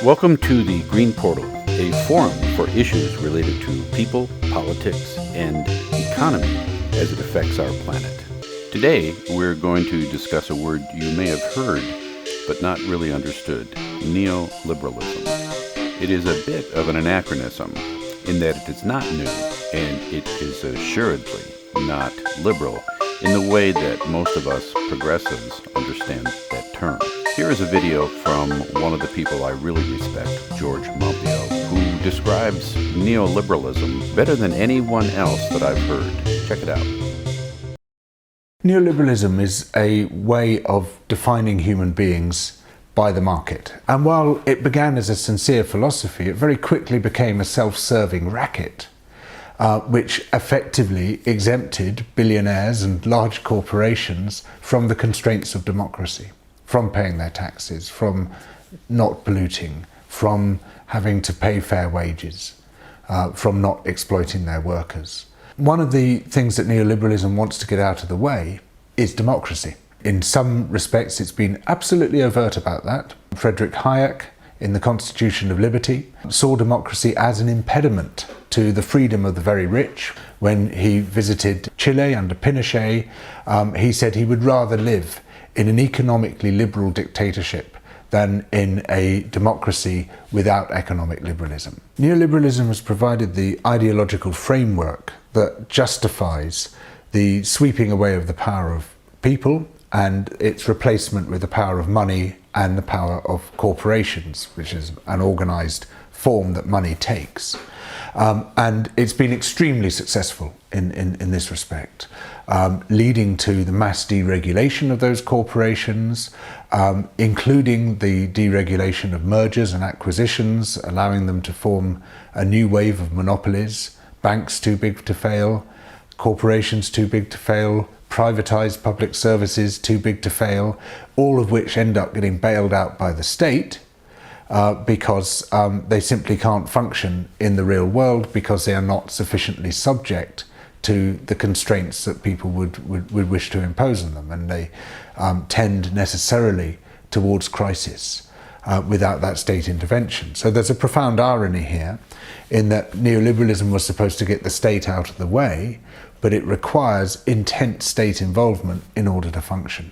Welcome to the Green Portal, a forum for issues related to people, politics, and economy as it affects our planet. Today, we're going to discuss a word you may have heard, but not really understood: neoliberalism. It is a bit of an anachronism in that it is not new, and it is assuredly not liberal in the way that most of us progressives understand that term. Here is a video from one of the people I really respect, George Monbiot, who describes neoliberalism better than anyone else that I've heard. Check it out. Neoliberalism is a way of defining human beings by the market. And while it began as a sincere philosophy, it very quickly became a self-serving racket, which effectively exempted billionaires and large corporations from the constraints of democracy, from paying their taxes, from not polluting, from having to pay fair wages, from not exploiting their workers. One of the things that neoliberalism wants to get out of the way is democracy. In some respects, it's been absolutely overt about that. Friedrich Hayek, in The Constitution of Liberty, saw democracy as an impediment to the freedom of the very rich. When he visited Chile under Pinochet, he said he would rather live in an economically liberal dictatorship than in a democracy without economic liberalism. Neoliberalism has provided the ideological framework that justifies the sweeping away of the power of people and its replacement with the power of money and the power of corporations, which is an organised form that money takes. And it's been extremely successful in this respect, leading to the mass deregulation of those corporations, including the deregulation of mergers and acquisitions, allowing them to form a new wave of monopolies, banks too big to fail, corporations too big to fail, privatised public services too big to fail, all of which end up getting bailed out by the state because they simply can't function in the real world because they are not sufficiently subject to the constraints that people would wish to impose on them, and they tend necessarily towards crisis without that state intervention. So there's a profound irony here in that neoliberalism was supposed to get the state out of the way, but it requires intense state involvement in order to function.